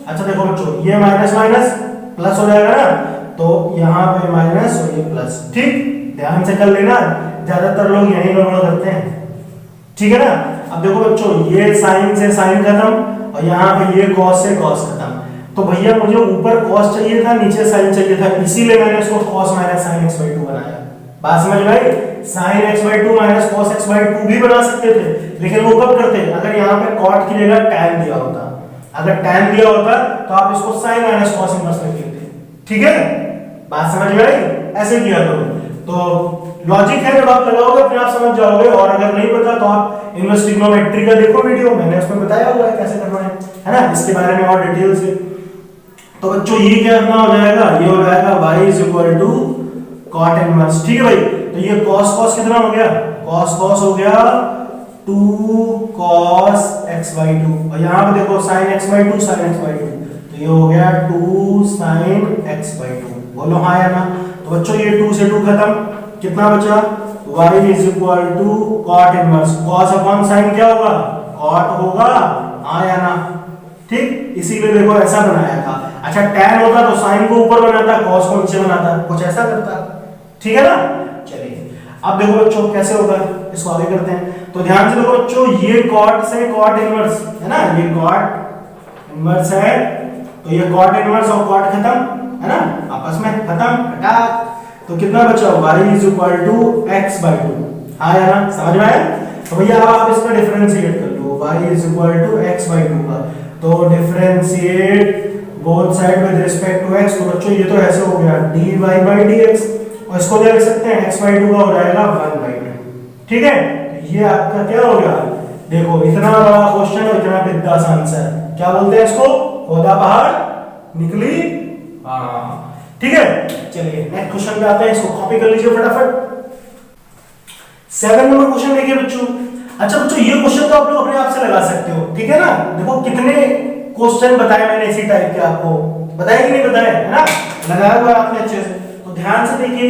अच्छा देखो बच्चों, ये माइनस माइनस प्लस हो जाएगा ना, तो यहाँ पे माइनस और ये प्लस। ठीक, ध्यान से कर लेना, ज्यादातर लोग यही गड़बड़ करते हैं। ठीक है ना। अब देखो बच्चों, ये sin से sin खत्म और यहाँ पे ये cos से cos खत्म। तो भैया मुझे ऊपर cos चाहिए था, नीचे sin चाहिए था, इसीलिए मैंने इसको cos माइनस sin x/2 बनाया। बात समझ में आई। sin x/2 minus cos x/2 भी बना सकते थे, लेकिन वो कब करते, अगर यहाँ पे cot की जगह tan दिया होता। अगर tan दिया होता तो आप इसको sin माइनस cos इनवर्स लिख लेते। ठीक है, बात समझ में आई। ऐसे किया करो, तो लॉजिक है, जब आप लगाओगे अपने आप समझ जाओगे। और अगर नहीं पता तो आप इनवर्स ट्रिग्नोमेट्री का देखो वीडियो, मैंने उसमें बताया हुआ है कैसे करना है ना, इसके बारे में और डिटेल से। तो बच्चों ये क्या करना हो जाएगा, ये हो जाएगा y is equal to cot inverse. ठीक है भाई, तो ये cos cos कितना हो गया, cos cos हो गया 2 cos x/2, और यहाँ पे देखो sin x/2 sin x/2, तो ये हो गया 2 sin x/2। बोलो हाँ या ना। तो बच्चों ये 2 से 2 खत्म, कितना बचा, y is equal to cot inverse, cos अपॉन sin क्या होगा, cot होगा, हाँ या ना। ठीक, इसीलिए देखो ऐसा बनाया था। अच्छा tan होता तो sin को ऊपर बनाता, cos को नीचे बनाता, कुछ ऐसा करता। ठीक है ना। चलिए अब देखो बच्चों कैसे होगा, इसको आगे करते हैं। तो ध्यान से देखो बच्चों, ये cot से cot इनवर्स है ना, ये cot इनवर्स है, तो ये cot इनवर्स और cot खत्म है ना, आपस में खत्म, हटा। तो कितना बचा, y is equal to x/2। हाँ या ना, समझ में आया। तो भैया अब आप इसका डिफरेंशिएट कर लो, y is equal to x/2 का। तो differentiate both side with respect to x। तो बच्चों ये तो ऐसे हो गया dy/dx, और इसको क्या लिख सकते हैं, x/2 का हो जाएगा 1/2। ठीक है, तो ये आपका क्या हो गया, देखो इतना बड़ा क्वेश्चन और इतना बिंदास आंसर, क्या बोलते हैं इसको, खोदा पहाड़ निकली। हाँ ठीक है, चलिए नेक्स्ट क्वेश्चन पे आते हैं, इसको कॉपी कर लीजिए फटाफट। 7 नंबर क्वेश्चन देखिए बच्चों। अच्छा बच्चों, ये क्वेश्चन तो आप लोग अपने आप से लगा सकते हो। ठीक है ना, देखो कितने क्वेश्चन बताए मैंने इसी टाइप के, आपको बताया कि नहीं बताया, है ना, लगाया हुआ आपने अच्छे से। तो ध्यान से देखिए,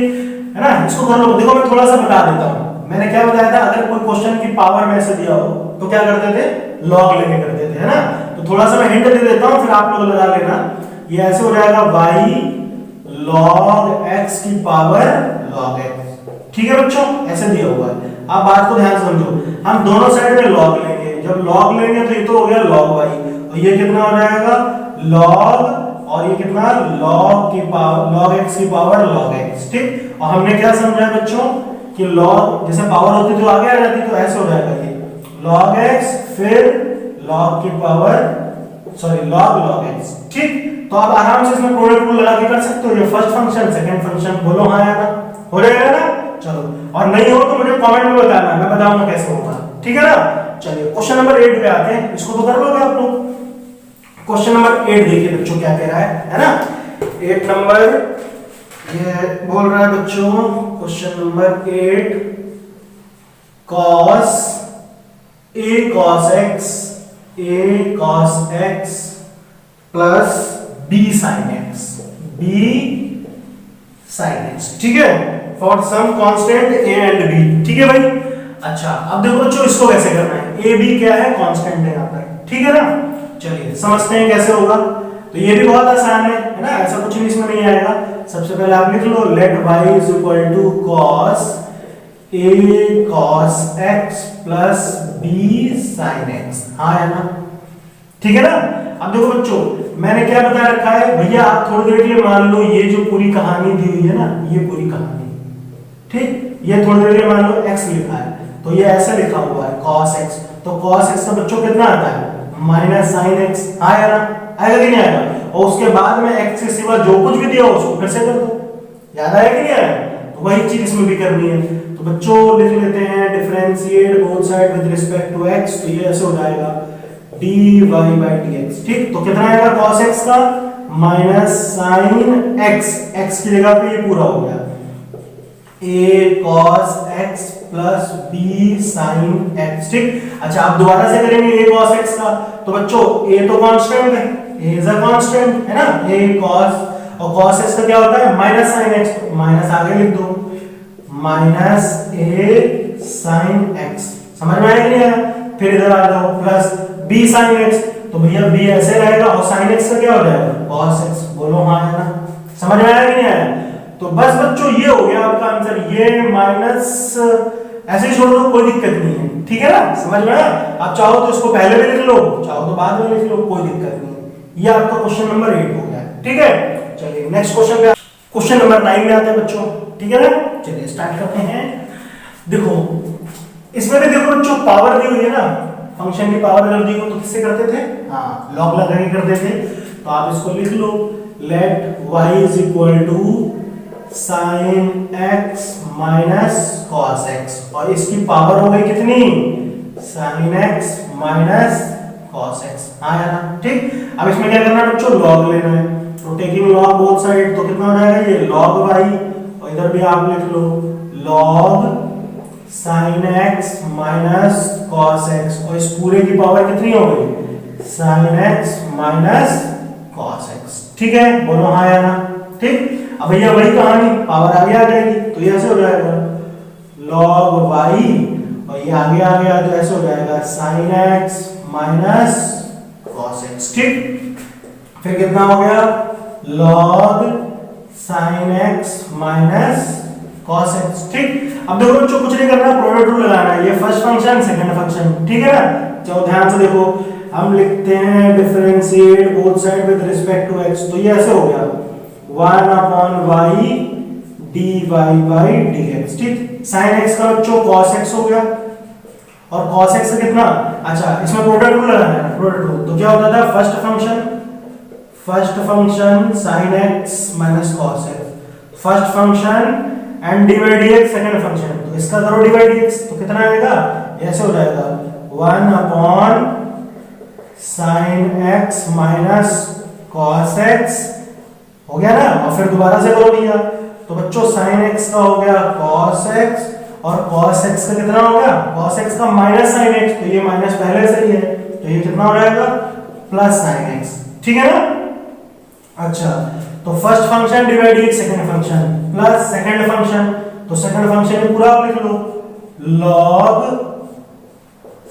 है ना, इसको कर लो। देखो मैं थोड़ा सा बता देता हूँ, मैंने क्या बताया था, अगर कोई क्वेश्चन की पावर में से दिया हो तो क्या करते थे, लॉग लेके करते थे, है ना। तो थोड़ा सा मैं हिंट दे देता हूँ, फिर आप लोग लगा लेना। ये ऐसे हो जाएगा y log x की पावर log x। ठीक है बच्चों, ऐसे दिया हुआ है। अब बात को ध्यान से समझो, हम दोनों साइड में log लेंगे, जब log लेंगे तो ये तो हो गया log y, तो ये कितना हो जाएगा log, और ये कितना log की पावर log x की पावर log x, ठीक। और हमने क्या समझा है बच्चों कि log जैसे पावर होती तो आगे आ जाती, तो ऐसे हो जाएगा ये log x फिर log की पावर log x, ठीक। तो आप आराम से इसमें प्रोडक्ट रूल लगा के कर सकते हो, ये फर्स्ट फंक्शन सेकंड फंक्शन, बोलो हाँ या ना, हो जाएगा ना। चलो, और नहीं हो तो मुझे कमेंट में बताना, मैं बताऊंगा कैसे होगा, ठीक है ना। चलिए क्वेश्चन नंबर 8 पे आते हैं, इसको तो कर लोगे आप लोग। क्वेश्चन नंबर 8 देखिए बच्चों क्या कह रहा है ना। 8 नंबर ये बोल रहा है बच्चों, question number 8, cos a cos x plus b sin x, ठीक है, for some constant a and b, ठीक है भाई। अच्छा अब देखो बच्चों इसको कैसे करना है, a b क्या है, कांस्टेंट है यहाँ पर, ठीक है ना। चलिए समझते हैं कैसे होगा। तो ये भी बहुत आसान है ना, ऐसा कुछ भी इसमें नहीं आएगा। सबसे पहले आप लिख लो let y is equal to cos a cos x plus b sin x, हाँ है ना, ठीक है ना। अब देखो बच्चों मैंने क्या बता रखा है भैया, आप थोड़ी देर के लिए मान लो ये जो पूरी कहानी दी हुई है ना, ये पूरी कहानी, ठीक, ये थोड़ी देर के लिए मान लो x लिखा है, तो ये ऐसे लिखा हुआ है cos x, तो cos x का बच्चों कितना आता है माइनस sin x, आया ना, आएगा कि नहीं आएगा। और उसके बाद में x के सिवा जो कुछ भी दिया उसको फिर से कर दो, याद आया कि नहीं आया। तो वही चीज इसमें भी करनी है। तो बच्चों लिख लेते हैं differentiate both side with respect to x, तो ये ऐसे हो जाएगा dy by dx, ठीक। तो कितना आएगा cos x का माइनस sin x, x की जगह पे ये पूरा हो गया a cos x plus b sin x, ठीक। अच्छा आप दोबारा से करेंगे a cos x का, तो बच्चों a तो कांस्टेंट है, a इज अ कांस्टेंट है ना, a cos, और cos x का क्या होता है माइनस sin x, माइनस आगे लिख दो माइनस a sin x, समझ में आया कि नहीं आया। फिर इधर आ जाओ प्लस b sin x, तो भैया b ऐसे रहेगा और sin x का क्या हो जाएगा cos x, बोलो हाँ है ना, समझ में आया कि नहीं आया। तो बस बच्चों ये हो गया आपका आंसर, ये माइनस ऐसे ही छोड़ दो, कोई दिक्कत नहीं है, ठीक है ना, समझ में आया। आप चाहो तो इसको पहले भी लिख लो, चाहो तो बाद में लिख लो, कोई दिक्कत नहीं है। ये आपका क्वेश्चन नंबर 8 हो गया, ठीक है। चलिए नेक्स्ट क्वेश्चन पे, क्वेश्चन नंबर 9 में आते हैं बच्चों, ठीक है ना। चलिए स्टार्ट करते हैं। देखो इसमें भी देखो बच्चों पावर दी हुई है ना, फंक्शन की पावर अगर दी हो तो किससे करते थे, हाँ लॉग लगा के करते थे। तो आप इसको लिख लो let y is equal to sin x minus cos x, और इसकी पावर हो गई कितनी sin x minus cos x, हाँ है ना, ठीक। अब इसमें क्या करना है बच्चों, लॉग लेना है, तो टेकिंग लॉग बोथ साइड, तो कितना हो जाएगा ये log y, और इधर भी आप लिख लो log sin x minus cos x, और इस पूरे की पावर कितनी हो गई sin x minus cos x, ठीक है, बोलो हाँ या ना, ठीक। अब भैया वही कहानी, पावर आगे आ जाएगी तो ये ऐसे हो जाएगा log y, और ये आगे आ गया तो ऐसे हो जाएगा sin x minus cos x, ठीक। फिर कितना हो गया log sin x minus cos x, ठीक। अब देखो बच्चों कुछ नहीं करना, प्रोडक्ट रूल लगाना है, ये फर्स्ट फंक्शन सेकंड फंक्शन, ठीक है ना। चलो ध्यान से देखो, हम लिखते हैं differentiate both side with respect to x, तो ये ऐसे हो गया 1 upon y dy by dx, ठीक। sin x का बच्चों cos x हो गया, और cos x का कितना, अच्छा इसमें प्रोडक्ट रूल लगाना है, प्रोडक्ट रूल, तो क्या होता था first function sin x minus cos x, first function and dy dx second function, तो इसका करो dy dx, तो कितना आएगा ऐसे हो जाएगा 1 upon sin x minus cos x, हो गया ना। और फिर दोबारा से करो भैया, तो बच्चों sin x का हो गया cos x, और cos x का कितना हो गया cos x का माइनस sin x, तो ये माइनस पहले से ही है, तो ये कितना हो जाएगा प्लस sin x, ठीक है ना। अच्छा तो first function divide x second function plus second function, तो सेकंड फंक्शन में पूरा आप लिख लो log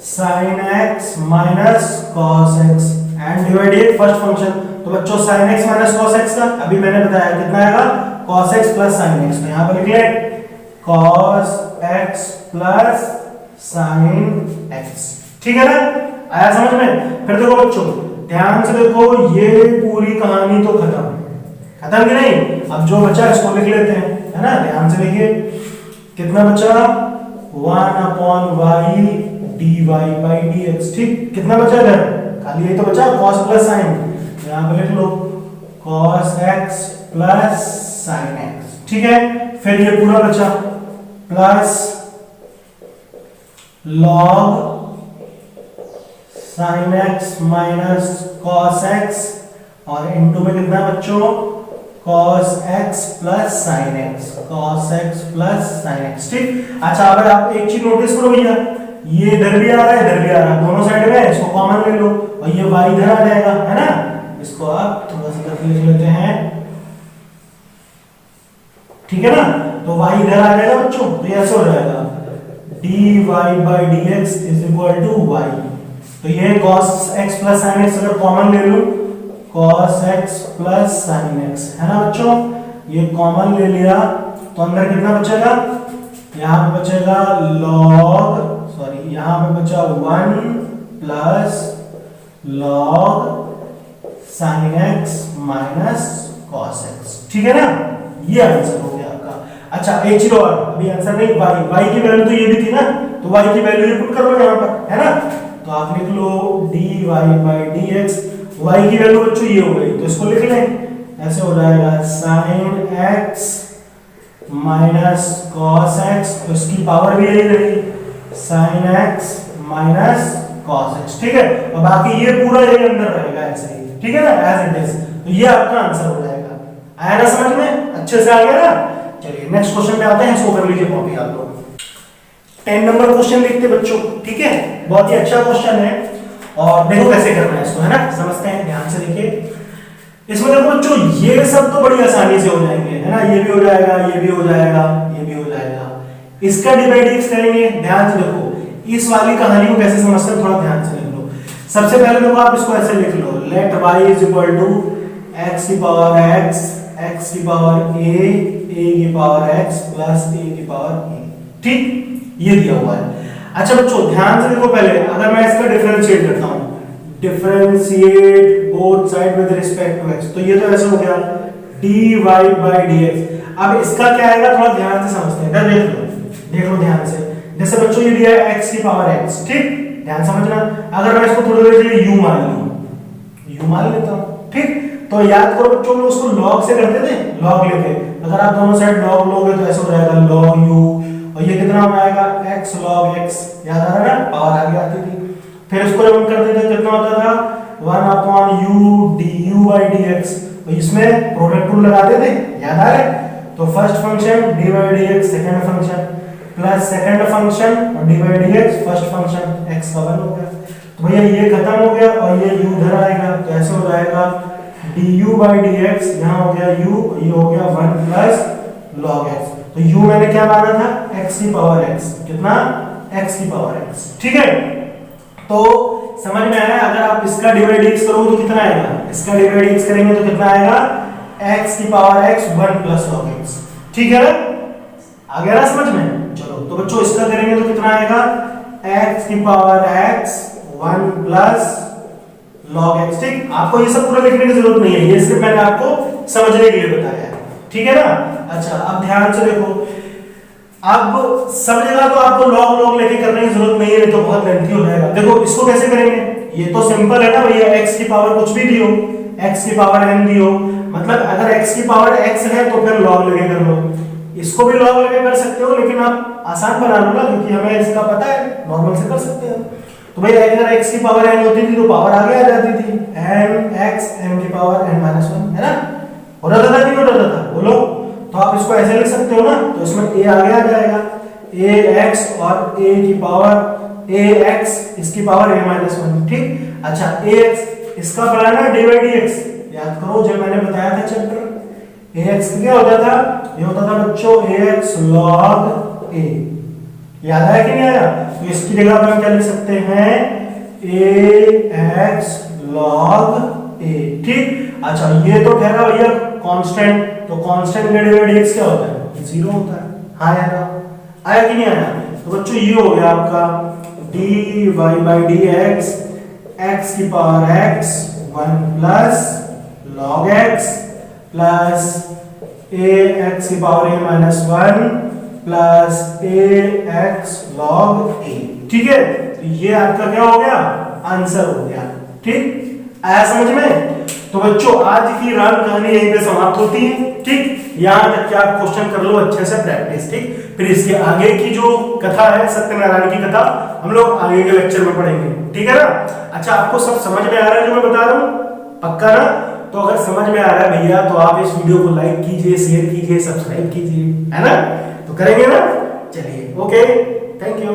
sin x minus cos x and divide x first function, तो बच्चों sin x minus cos x का अभी मैंने बताया कितना आएगा cos x plus sin x, तो यहाँ पर लिख ले cos x plus sine x. ठीक है ना, आया समझ में। फिर देखो बच्चों ध्यान से देखो, ये पूरी कहानी तो खत्म कि नहीं। अब जो बचा इसको लिख लेते हैं, है ना। ध्यान से देखिए कितना बचा, 1/y dy by dx। ठीक, कितना बचा इधर, खाली यही तो बचा cos प्लस साइन। यहां पे लिख लो cos x plus sign x। ठीक है, फिर ये पूरा बचा plus log sin x minus cos x, और इनटू में कितना बच्चों, cos x plus sin x, cos x plus sin x। ठीक, अच्छा अब आप एक चीज नोटिस करो भैया, ये इधर भी आ रहा है इधर भी आ रहा है, दोनों साइड में इसको कॉमन ले लो और ये y इधर आ जाएगा, है ना। इसको आप थोड़ा सा करके लिख लेते हैं, ठीक है ना। तो y इधर आ जाएगा बच्चों, तो ये ऐसे हो जाएगा dy by dx is equal to y। तो ये cos x plus sin x अगर कॉमन ले लो, cos x plus sin x, है ना बच्चों। ये कॉमन ले लिया तो अंदर कितना बचेगा, यहाँ पे बचेगा यहाँ पे बचा 1 plus log sin x minus cos x। ठीक है ना, ये आंसर हो गया आपका। अच्छा एक चीज और, अभी आंसर नहीं, y की वैल्यू तो ये भी थी ना, तो y की वैल्यू ये पुट कर लो यहाँ पर, है ना। तो आप लिख लो dy by dx, y की वैल्यू बच्चों ये हो गई, तो इसको लिख लें, ऐसे हो जाएगा sin x minus cos x, तो इसकी पावर भी यही रहेगी sin x minus cos x। ठीक है, और बाकी ये पूरा ये अंदर रहेगा ऐसे ही, ठीक है ना, एज इट इज। तो ये आपका आंसर हो जाएगा। आया ना समझ में, अच्छे से आ गया ना। चलिए नेक्स्ट क्वेश्चन पे आते हैं, इसको कर लीजिए कॉपी आप लोग। 10 नंबर क्वेश्चन लिखते बच्चों, ठीक है, बहुत ही अच्छा क्वेश्चन है और देखो कैसे करना है इसको, है ना, समझते हैं, ध्यान से देखिए। इसमें देखो बच्चों ये सब तो बड़ी आसानी से हो जाएंगे, है ना, ये भी हो जाएगा, ये भी हो जाएगा, ये भी हो जाएगा। इसका डिवाइड x करेंगे, ध्यान से देखो इस वाली कहानी को कैसे समझते हैं, थोड़ा ध्यान से देख लो। सबसे पहले देखो आप इसको ऐसे लिख लो, let y is equal to x की पावर x, x की पावर a की पावर x प्लस a की पावर a। ठीक, ये दिया हुआ है। अच्छा बच्चों ध्यान से देखो, पहले अगर मैं इसका डिफरेंशिएट करता हूं, differentiate both side with respect to x, तो ये तो ऐसे हो गया dy by dx। अब इसका क्या आएगा, थोड़ा ध्यान से समझते हैं, इधर देख लो ध्यान से। जैसे बच्चों ये दिया है x की पावर x, ठीक, ध्यान समझना। अगर मैं इसको थोड़ी देर के लिए u मान लूं, u मान लेता हूं, ठीक, तो याद करो बच्चों हम उसको log से करते थे, log लेके। अगर आप दोनों साइड log लोगे तो ऐसे हो जाएगा log u, और ये कितना हो जाएगा x log x, याद आ रहा है ना, पावर आगे आती थी। फिर इसको जब हम करते थे कितना होता था 1/u du by dx, तो इसमें प्रोडक्ट रूल लगाते थे, याद आ रहा है। तो first function dy by dx second function plus second function और dy by dx first function, x का 1 हो गया। तो भैया ये खत्म हो गया और ये u इधर आएगा, तो ऐसे हो जाएगा du by dx, यहाँ हो गया u, ये हो गया 1 प्लस log x। तो u मैंने क्या माना था, x की पावर x, कितना, x की पावर x। ठीक है, तो समझ में आया। अगर आप इसका डिवाइड x करोगे तो कितना आएगा, इसका डिवाइड x करेंगे तो कितना आएगा, x की power x 1 plus log x। ठीक है ना, आ गया ना समझ में। चलो तो बच्चों इसका करेंगे तो कितना आएगा, x की power x 1 plus log x। ठीक, आपको ये सब पूरा लिखने की जरूरत नहीं है, ये सिर्फ मैंने आपको समझने के लिए बताया है, ठीक है ना। अच्छा अब ध्यान से देखो, अब सब जगह तो आपको log लेके करने की जरूरत नहीं है, नहीं तो बहुत लेंथी हो जाएगा। देखो इसको कैसे करेंगे, ये तो सिंपल है ना भैया, x की पावर कुछ भी दियो, x की पावर n दियो, मतलब अगर x की पावर x है तो फिर log लेके कर लो। इसको भी log लेके कर सकते हो, लेकिन आप आसान बना लो ना, क्योंकि हमें इसका पता है, नॉर्मल से कर सकते हैं। तो भैया अगर x की पावर n होती थी तो पावर आगे आ जाती थी, n(x) n की पावर n-1, है ना, हो जाता था कि नहीं होता था, बोलो। तो आप इसको ऐसे लिख सकते हो ना, तो इसमें a आगे आ जाएगा, ax और a की पावर ax, इसकी पावर a-1। ठीक, अच्छा ax इसका पढ़ा ना dy by dx, याद करो जब मैंने बताया था चैप्टर, ax क्या होता था, ये होता था बच्चों ax log a, याद आया कि नहीं आया। तो इसकी जगह पर हम क्या लिख सकते हैं, ax log a। ठीक, अच्छा ये तो ठहरा भैया कांस्टेंट, तो कांस्टेंट का डिवाइड x क्या होता है, 0 होता है। हाँ यार, आया कि नहीं आया। तो तो बच्चों ये हो गया आपका d y by d x, x की power x 1 plus log x plus a x की power a minus 1 plus a x log a. ठीक है, तो ये आपका क्या हो गया, आंसर हो गया। ठीक, आया समझ में? तो बच्चों आज की राम कहानी यहीं पे समाप्त होती है। ठीक, यहां तक कि आप क्वेश्चन कर लो अच्छे से प्रैक्टिस। ठीक, फिर इसके आगे की जो कथा है सत्यनारायण की कथा हम लोग आगे के लेक्चर में पढ़ेंगे। ठीक है ना? अच्छा, आपको सब समझ में आ रहा है जो मैं बता रहा हूं? पक्का ना? तो अगर समझ में आ रहा है भैया तो आप इस वीडियो को लाइक कीजिए, शेयर कीजिए, सब्सक्राइब कीजिए, है ना? तो करेंगे ना? चलिए, ओके, थैंक यू।